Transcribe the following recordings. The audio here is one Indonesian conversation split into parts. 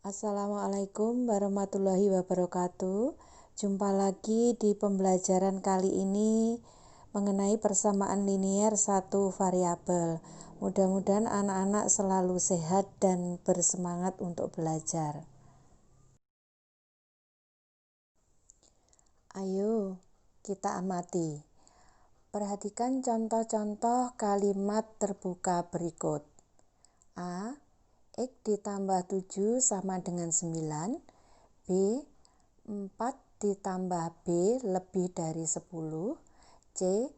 Assalamualaikum warahmatullahi wabarakatuh. Jumpa lagi di pembelajaran kali ini mengenai persamaan linier satu variabel. Mudah-mudahan anak-anak selalu sehat dan bersemangat untuk belajar. Ayo kita amati. Perhatikan contoh-contoh kalimat terbuka berikut. A. X ditambah 7 sama dengan 9. B. 4 ditambah B lebih dari 10. C.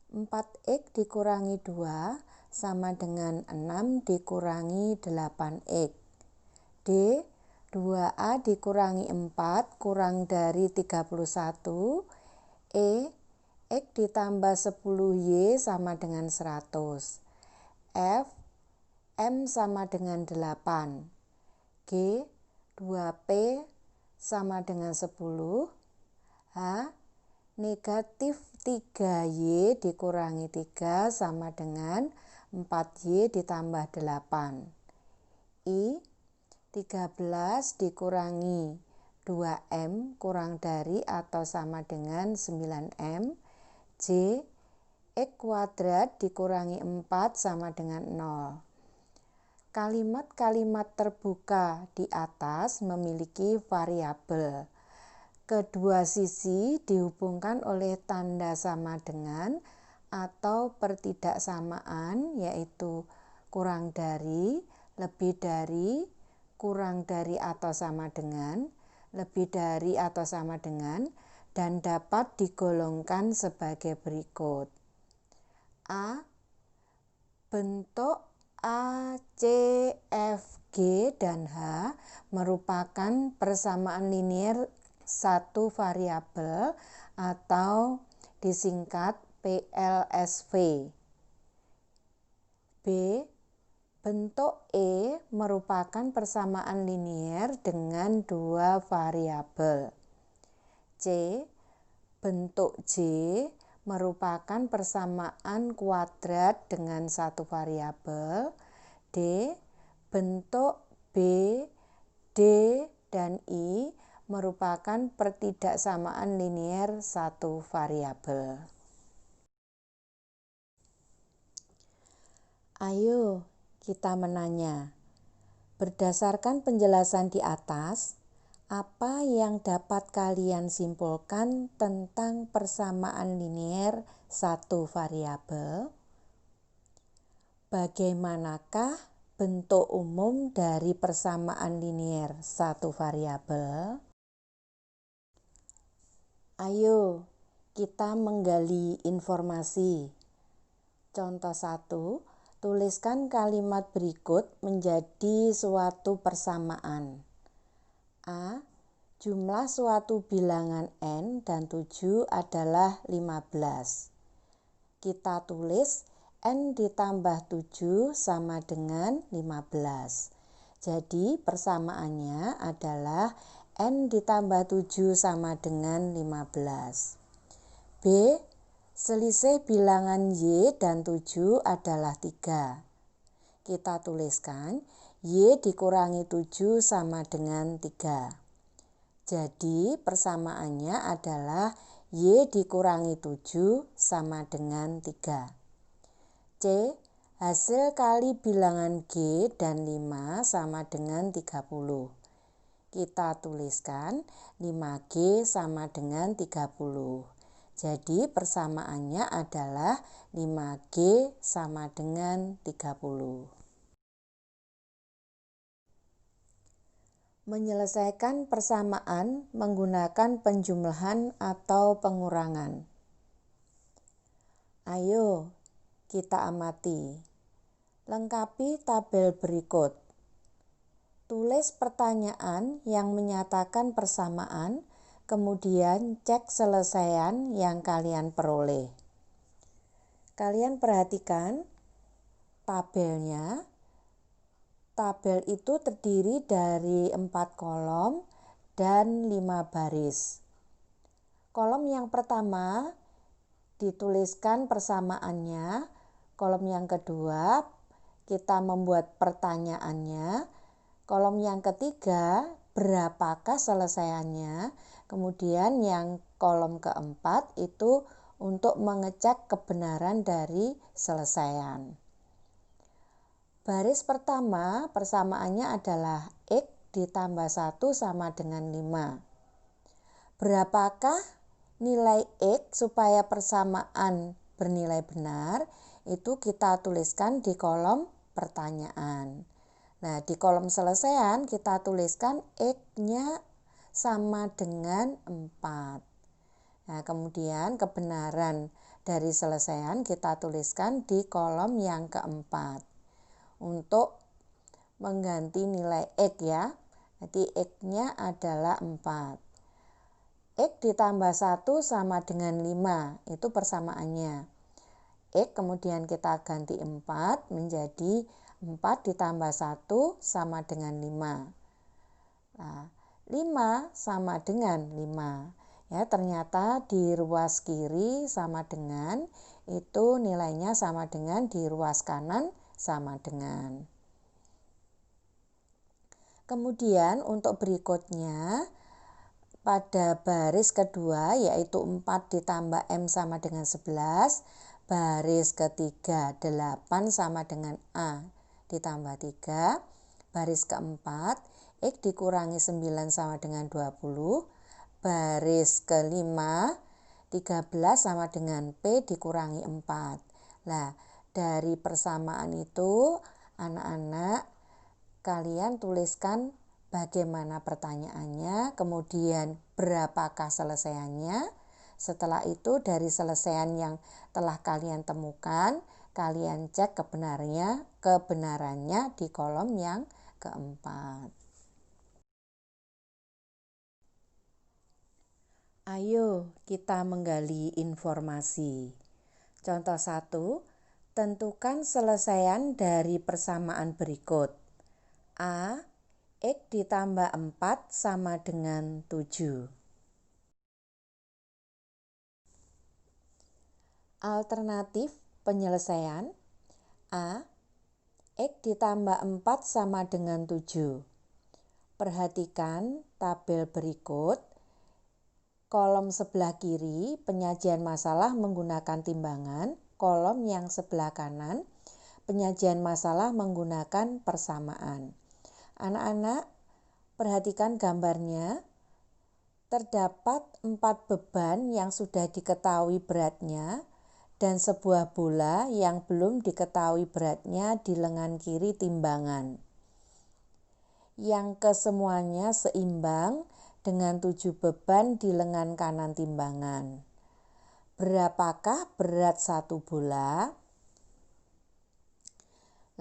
4X dikurangi 2 sama dengan 6 dikurangi 8X. D. 2A dikurangi 4 kurang dari 31. E. X ditambah 10Y sama dengan 100. F. M sama dengan 8. G. 2P sama dengan 10. H. Negatif 3Y dikurangi 3 sama dengan 4Y ditambah 8. I. 13 dikurangi 2M kurang dari atau sama dengan 9M. J. X kuadrat dikurangi 4 sama dengan 0. Kalimat-kalimat terbuka di atas memiliki variabel. Kedua sisi dihubungkan oleh tanda sama dengan atau pertidaksamaan, yaitu kurang dari, lebih dari, kurang dari atau sama dengan, lebih dari atau sama dengan, dan dapat digolongkan sebagai berikut. A. Bentuk A, C, F, G, dan H merupakan persamaan linier satu variabel atau disingkat PLSV. B. Bentuk E merupakan persamaan linier dengan dua variabel. C. Bentuk J merupakan persamaan kuadrat dengan satu variabel. D. Bentuk B, D, dan I merupakan pertidaksamaan linier satu variabel. Ayo kita menanya. Berdasarkan penjelasan di atas, apa yang dapat kalian simpulkan tentang persamaan linier satu variabel? Bagaimanakah bentuk umum dari persamaan linier satu variabel? Ayo kita menggali informasi. Contoh 1, tuliskan kalimat berikut menjadi suatu persamaan. A. Jumlah suatu bilangan N dan 7 adalah 15. Kita tulis N ditambah 7 sama dengan 15. Jadi persamaannya adalah N ditambah 7 sama dengan 15. B. Selisih bilangan Y dan 7 adalah 3. Kita tuliskan Y dikurangi 7 sama dengan 3. Jadi persamaannya adalah Y dikurangi 7 sama dengan 3. C. Hasil kali bilangan G dan 5 sama dengan 30. Kita tuliskan 5G sama dengan 30. Jadi persamaannya adalah 5G sama dengan 30. Menyelesaikan persamaan menggunakan penjumlahan atau pengurangan. Ayo kita amati. Lengkapi tabel berikut. Tulis pertanyaan yang menyatakan persamaan, kemudian cek selesaian yang kalian peroleh. Kalian perhatikan tabelnya. Tabel itu terdiri dari 4 kolom dan 5 baris. Kolom yang pertama dituliskan persamaannya. Kolom yang kedua kita membuat pertanyaannya. Kolom yang ketiga, berapakah selesaiannya? Kemudian yang kolom keempat itu untuk mengecek kebenaran dari selesaian. Baris pertama persamaannya adalah X ditambah 1 sama dengan 5. Berapakah nilai X supaya persamaan bernilai benar? Itu kita tuliskan di kolom pertanyaan. Nah, di kolom selesaian kita tuliskan X-nya sama dengan 4. Nah, kemudian kebenaran dari selesaian kita tuliskan di kolom yang keempat. Untuk mengganti nilai X ya. Jadi X-nya adalah 4. X ditambah 1 sama dengan 5. Itu persamaannya. X kemudian kita ganti 4 menjadi 4 ditambah 1 sama dengan 5. Nah, 5 sama dengan 5. Ya, ternyata di ruas kiri sama dengan, itu nilainya sama dengan di ruas kanan sama dengan. Kemudian untuk berikutnya, pada baris kedua yaitu 4 ditambah M sama dengan 11, baris ketiga 8 sama dengan A ditambah 3, baris keempat X dikurangi 9 sama dengan 20, baris kelima 13 sama dengan P dikurangi 4. Nah, dari persamaan itu anak-anak kalian tuliskan bagaimana pertanyaannya, kemudian berapakah selesaiannya. Setelah itu dari selesaian yang telah kalian temukan, kalian cek kebenarannya di kolom yang keempat. Ayo kita menggali informasi. Contoh 1, tentukan selesaian dari persamaan berikut. A. X ditambah 4 sama dengan 7. Alternatif penyelesaian. A. X ditambah 4 sama dengan 7. Perhatikan tabel berikut. Kolom sebelah kiri penyajian masalah menggunakan timbangan. Kolom yang sebelah kanan penyajian masalah menggunakan persamaan. Anak-anak, perhatikan gambarnya. Terdapat 4 beban yang sudah diketahui beratnya dan sebuah bola yang belum diketahui beratnya di lengan kiri timbangan. Yang kesemuanya seimbang dengan 7 beban di lengan kanan timbangan. Berapakah berat satu bola?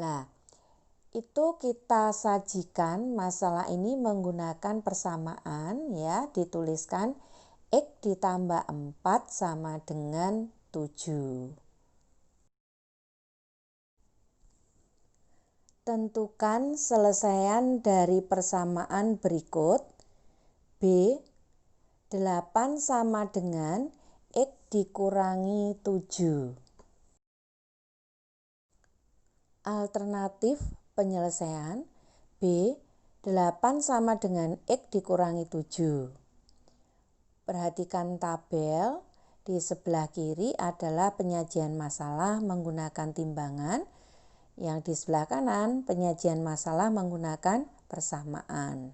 Nah, itu kita sajikan masalah ini menggunakan persamaan ya, dituliskan X ditambah 4 sama dengan 7. Tentukan selesaian dari persamaan berikut. B. 8 sama dengan X dikurangi 7. Alternatif penyelesaian. B. 8 sama dengan X dikurangi 7. Perhatikan tabel. Di sebelah kiri adalah penyajian masalah menggunakan timbangan. Yang di sebelah kanan penyajian masalah menggunakan persamaan.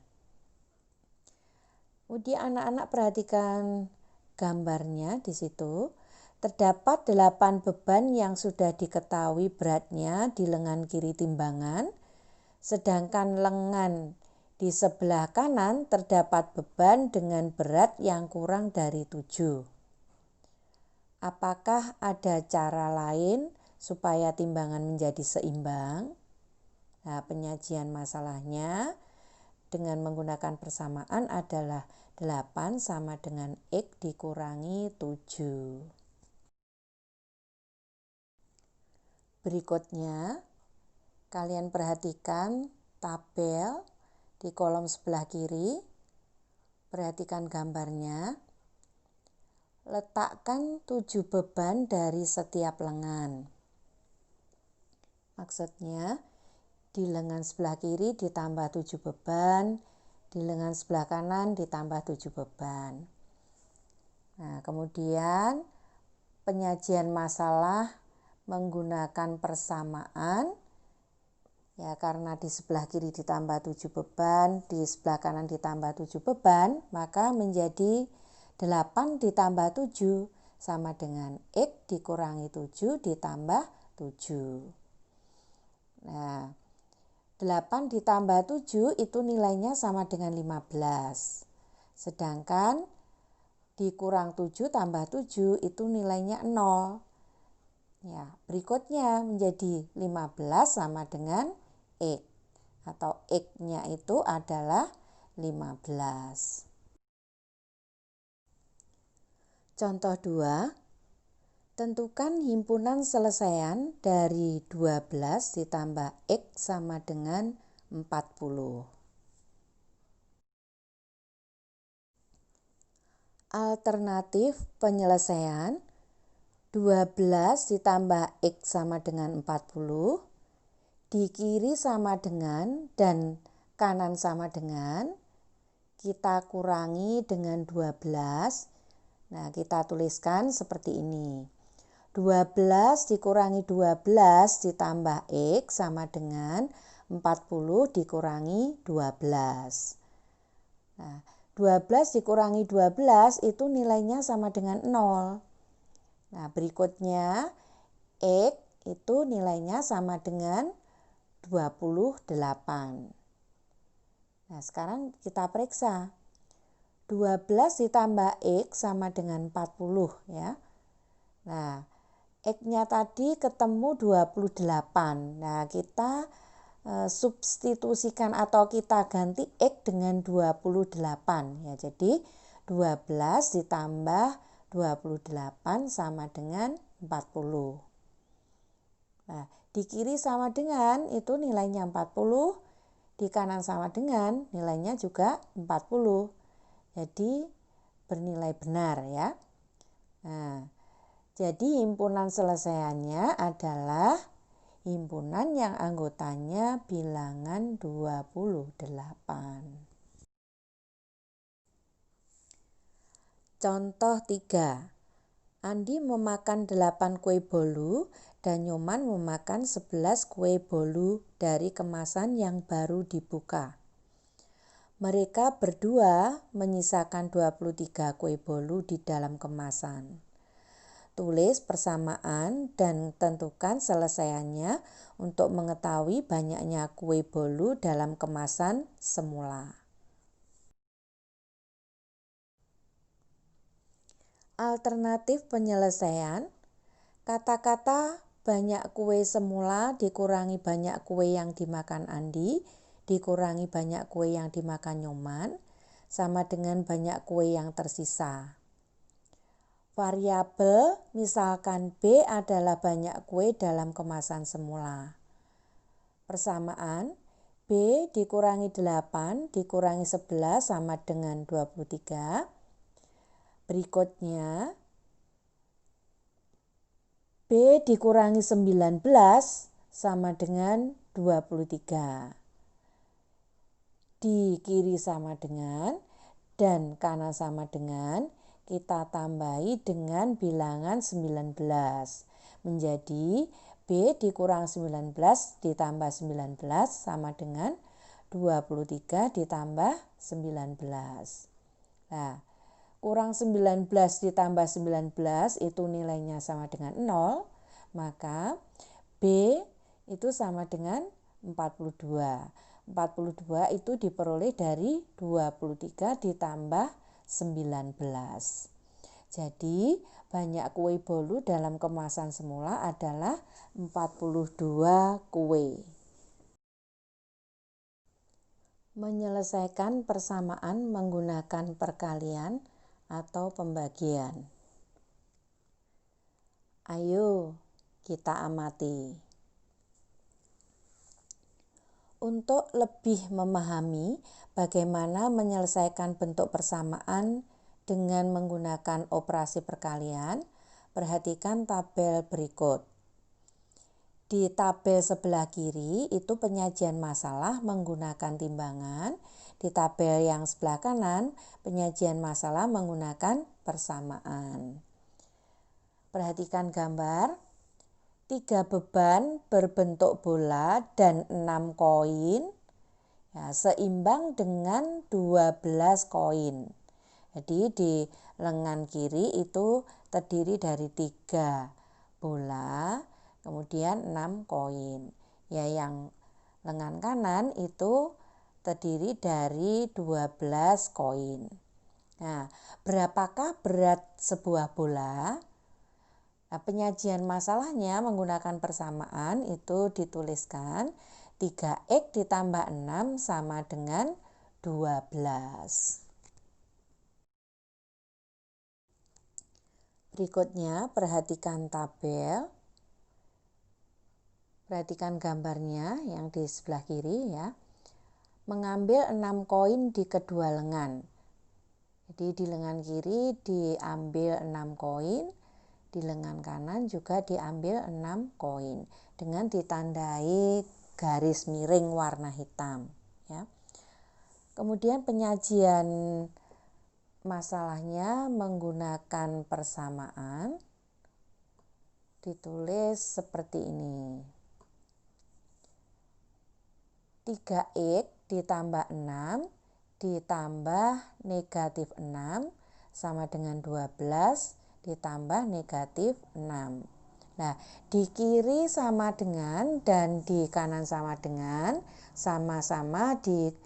Kemudian anak-anak perhatikan gambarnya di situ. Terdapat 8 beban yang sudah diketahui beratnya di lengan kiri timbangan. Sedangkan lengan di sebelah kanan terdapat beban dengan berat yang kurang dari 7. Apakah ada cara lain supaya timbangan menjadi seimbang? Nah, penyajian masalahnya dengan menggunakan persamaan adalah 8 sama dengan X dikurangi 7. Berikutnya, kalian perhatikan tabel di kolom sebelah kiri. Perhatikan gambarnya. Letakkan 7 beban dari setiap lengan. Maksudnya, di lengan sebelah kiri ditambah 7 beban, di lengan sebelah kanan ditambah 7 beban. Nah, kemudian penyajian masalah menggunakan persamaan, ya karena di sebelah kiri ditambah 7 beban, di sebelah kanan ditambah 7 beban, maka menjadi 8 ditambah 7 sama dengan X dikurangi 7 ditambah 7. Nah, 8 ditambah 7 itu nilainya sama dengan 15. Sedangkan dikurang 7 tambah 7 itu nilainya 0. Ya, berikutnya menjadi 15 sama dengan X. Atau X-nya itu adalah 15. Contoh 2. Tentukan himpunan selesaian dari 12 ditambah X sama dengan 40. Alternatif penyelesaian 12 ditambah X sama dengan 40, di kiri sama dengan dan kanan sama dengan, kita kurangi dengan 12. Nah, kita tuliskan seperti ini. 12 dikurangi 12 ditambah X sama dengan 40 dikurangi 12. Nah, 12 dikurangi 12 itu nilainya sama dengan 0. Nah, berikutnya X itu nilainya sama dengan 28. Nah, sekarang kita periksa. 12 ditambah X sama dengan 40 ya. Nah, X-nya tadi ketemu 28. Nah, kita substitusikan atau kita ganti X dengan 28 ya. Jadi 12 ditambah 28 sama dengan 40. Nah, di kiri sama dengan itu nilainya 40, di kanan sama dengan nilainya juga 40. Jadi bernilai benar ya. Nah, jadi himpunan selesaiannya adalah himpunan yang anggotanya bilangan 28. Contoh 3. Andi memakan 8 kue bolu dan Nyoman memakan 11 kue bolu dari kemasan yang baru dibuka. Mereka berdua menyisakan 23 kue bolu di dalam kemasan. Tulis persamaan dan tentukan selesaiannya untuk mengetahui banyaknya kue bolu dalam kemasan semula. Alternatif penyelesaian, kata-kata banyak kue semula dikurangi banyak kue yang dimakan Andi dikurangi banyak kue yang dimakan Nyoman sama dengan banyak kue yang tersisa. Variabel misalkan B adalah banyak kue dalam kemasan semula. Persamaan B dikurangi 8 dikurangi 11 sama dengan 23. Berikutnya B dikurangi 19 sama dengan 23. Di kiri sama dengan dan kanan sama dengan, kita tambahi dengan bilangan 19. Menjadi B dikurang 19 ditambah 19 sama dengan 23 ditambah 19. Nah, kurang 19 ditambah 19 itu nilainya sama dengan 0, maka B itu sama dengan 42. 42 itu diperoleh dari 23 ditambah 19. Jadi banyak kue bolu dalam kemasan semula adalah 42 kue. Menyelesaikan persamaan menggunakan perkalian atau pembagian. Ayo kita amati. Untuk lebih memahami bagaimana menyelesaikan bentuk persamaan dengan menggunakan operasi perkalian, perhatikan tabel berikut. Di tabel sebelah kiri itu penyajian masalah menggunakan timbangan. Di tabel yang sebelah kanan penyajian masalah menggunakan persamaan. Perhatikan gambar. 3 beban berbentuk bola dan 6 koin ya, seimbang dengan 12 koin. Jadi di lengan kiri itu terdiri dari 3 bola, kemudian 6 koin. Ya, yang lengan kanan itu terdiri dari 12 koin. Nah, berapakah berat sebuah bola? Nah, penyajian masalahnya menggunakan persamaan itu dituliskan 3x ditambah 6 sama dengan 12. Berikutnya perhatikan tabel. Perhatikan gambarnya yang di sebelah kiri ya. Mengambil 6 koin di kedua lengan. Jadi di lengan kiri diambil 6 koin. Di lengan kanan juga diambil 6 koin dengan ditandai garis miring warna hitam ya. Kemudian penyajian masalahnya menggunakan persamaan ditulis seperti ini. 3x ditambah 6 ditambah negatif 6 sama dengan 12 ditambah negatif 6. Nah, di kiri sama dengan dan di kanan sama dengan, sama-sama ditambah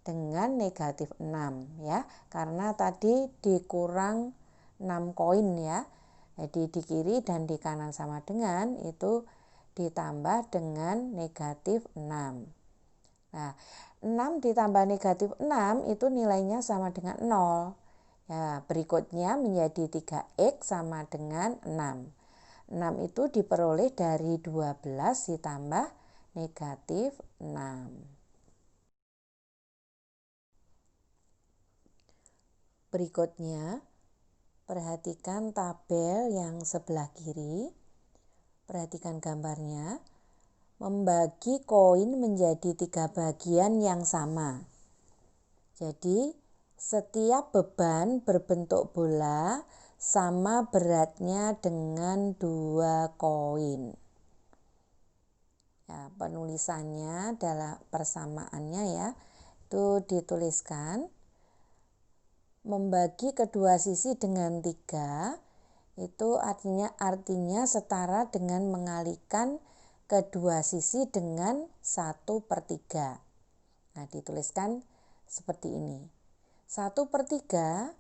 dengan negatif 6 ya. Karena tadi dikurang 6 koin ya. Jadi di kiri dan di kanan sama dengan itu ditambah dengan negatif 6. Nah, 6 ditambah negatif 6 itu nilainya sama dengan 0. Ya, berikutnya menjadi 3x sama dengan 6. 6 itu diperoleh dari 12 ditambah negatif 6. Berikutnya, perhatikan tabel yang sebelah kiri. Perhatikan gambarnya. Membagi koin menjadi 3 bagian yang sama. Jadi, setiap beban berbentuk bola sama beratnya dengan 2 koin. Ya, penulisannya dalam persamaannya ya, itu dituliskan membagi kedua sisi dengan 3 itu artinya setara dengan mengalikan kedua sisi dengan 1/3. Nah, dituliskan seperti ini. 1/3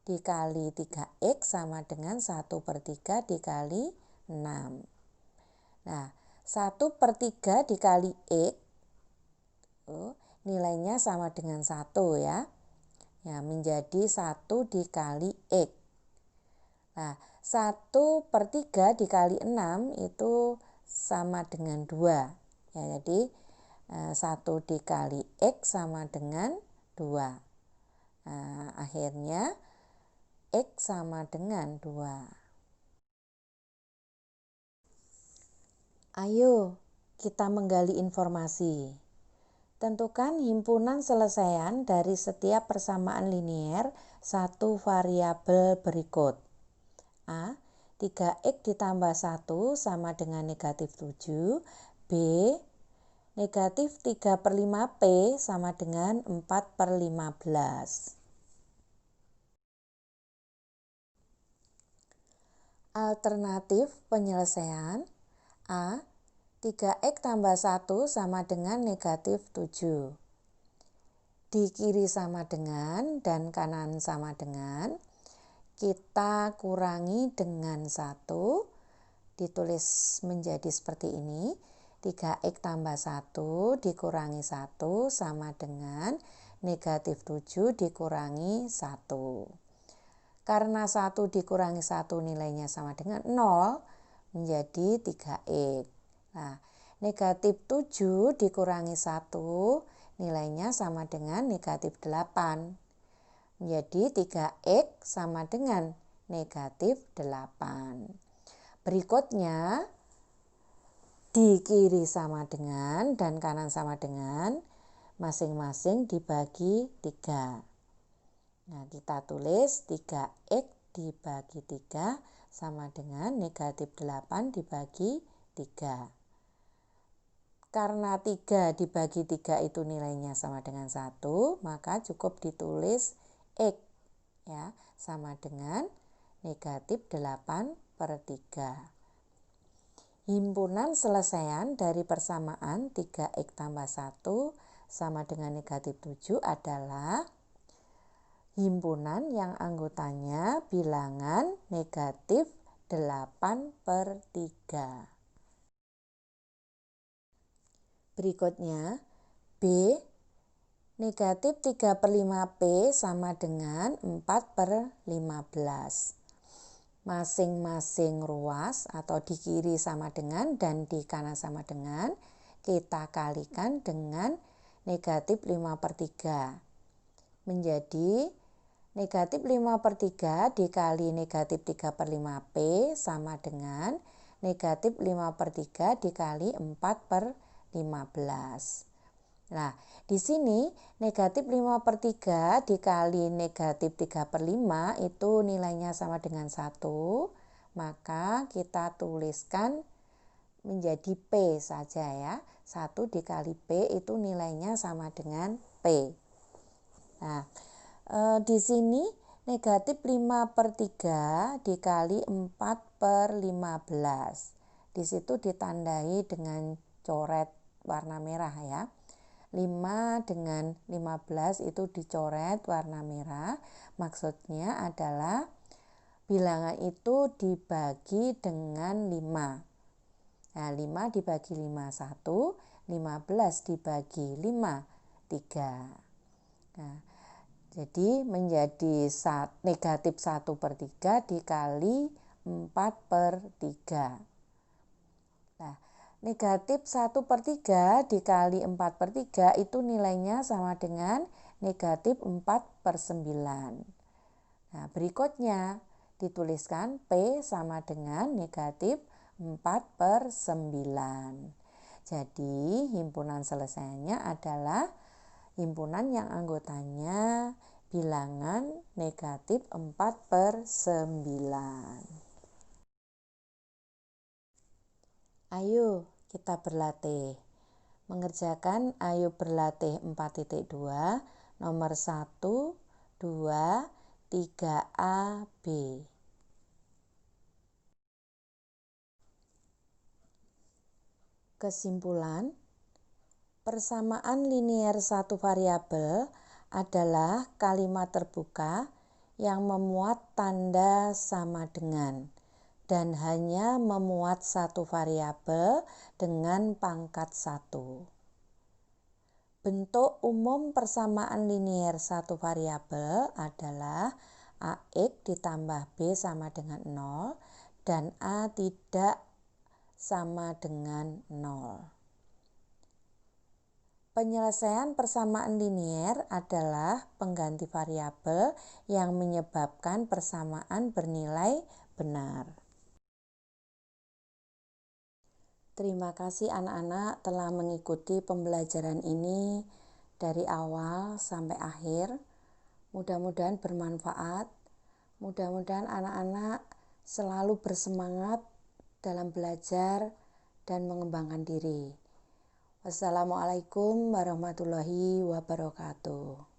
dikali 3x sama dengan 1/3 dikali 6. Nah, 1/3 dikali x nilainya sama dengan 1 ya. Ya, menjadi 1 dikali x. Nah, 1/3 dikali 6 itu sama dengan 2. Ya, jadi 1 dikali x sama dengan 2. Nah, akhirnya x sama dengan 2. Ayo kita menggali informasi. Tentukan himpunan selesaian dari setiap persamaan linier satu variabel berikut. A. 3x ditambah 1 sama dengan negatif 7. B. Negatif 3/5P sama dengan 4/15. Alternatif penyelesaian. A. 3x tambah 1 sama dengan negatif 7. Di kiri sama dengan dan kanan sama dengan. Kita kurangi dengan 1. Ditulis menjadi seperti ini. 3x tambah 1 dikurangi 1 sama dengan negatif 7 dikurangi 1. Karena 1 dikurangi 1 nilainya sama dengan 0, menjadi 3x. Nah, negatif 7 dikurangi 1 nilainya sama dengan negatif 8. Menjadi 3x sama dengan negatif 8. Berikutnya, di kiri sama dengan dan kanan sama dengan, masing-masing dibagi 3. Nah, kita tulis 3x dibagi 3 sama dengan negatif 8 dibagi 3. Karena 3 dibagi 3 itu nilainya sama dengan 1, maka cukup ditulis x ya, sama dengan negatif 8/3. Himpunan selesaian dari persamaan 3x tambah 1 sama dengan negatif 7 adalah himpunan yang anggotanya bilangan negatif 8/3. Berikutnya, B, negatif 3/5P sama dengan 4/15. Masing-masing ruas atau di kiri sama dengan dan di kanan sama dengan kita kalikan dengan negatif 5/3. Menjadi negatif 5/3 dikali negatif 3/5P sama dengan negatif 5/3 dikali 4/15. Nah, di sini negatif 5/3 dikali negatif 3/5 itu nilainya sama dengan 1. Maka kita tuliskan menjadi P saja ya. 1 dikali P itu nilainya sama dengan P. Nah, di sini negatif 5/3 dikali 4/15. Di situ ditandai dengan coret warna merah ya. 5 dengan 15 itu dicoret warna merah. Maksudnya adalah bilangan itu dibagi dengan 5. Nah, 5 dibagi 5, 1. 15 dibagi 5, 3. Nah, jadi menjadi negatif 1/3 dikali 4/3. Nah, negatif 1/3 dikali 4/3 itu nilainya sama dengan negatif 4/9. Nah, berikutnya dituliskan P sama dengan negatif 4/9. Jadi himpunan selesainya adalah himpunan yang anggotanya bilangan negatif 4/9. Ayo kita berlatih. Mengerjakan ayo berlatih 4.2 nomor 1, 2, 3A, B. Kesimpulan, persamaan linier satu variabel adalah kalimat terbuka yang memuat tanda sama dengan dan hanya memuat satu variabel dengan pangkat 1. Bentuk umum persamaan linier satu variabel adalah AX ditambah B sama dengan 0 dan A tidak sama dengan 0. Penyelesaian persamaan linier adalah pengganti variabel yang menyebabkan persamaan bernilai benar. Terima kasih anak-anak telah mengikuti pembelajaran ini dari awal sampai akhir. Mudah-mudahan bermanfaat. Mudah-mudahan anak-anak selalu bersemangat dalam belajar dan mengembangkan diri. Wassalamualaikum warahmatullahi wabarakatuh.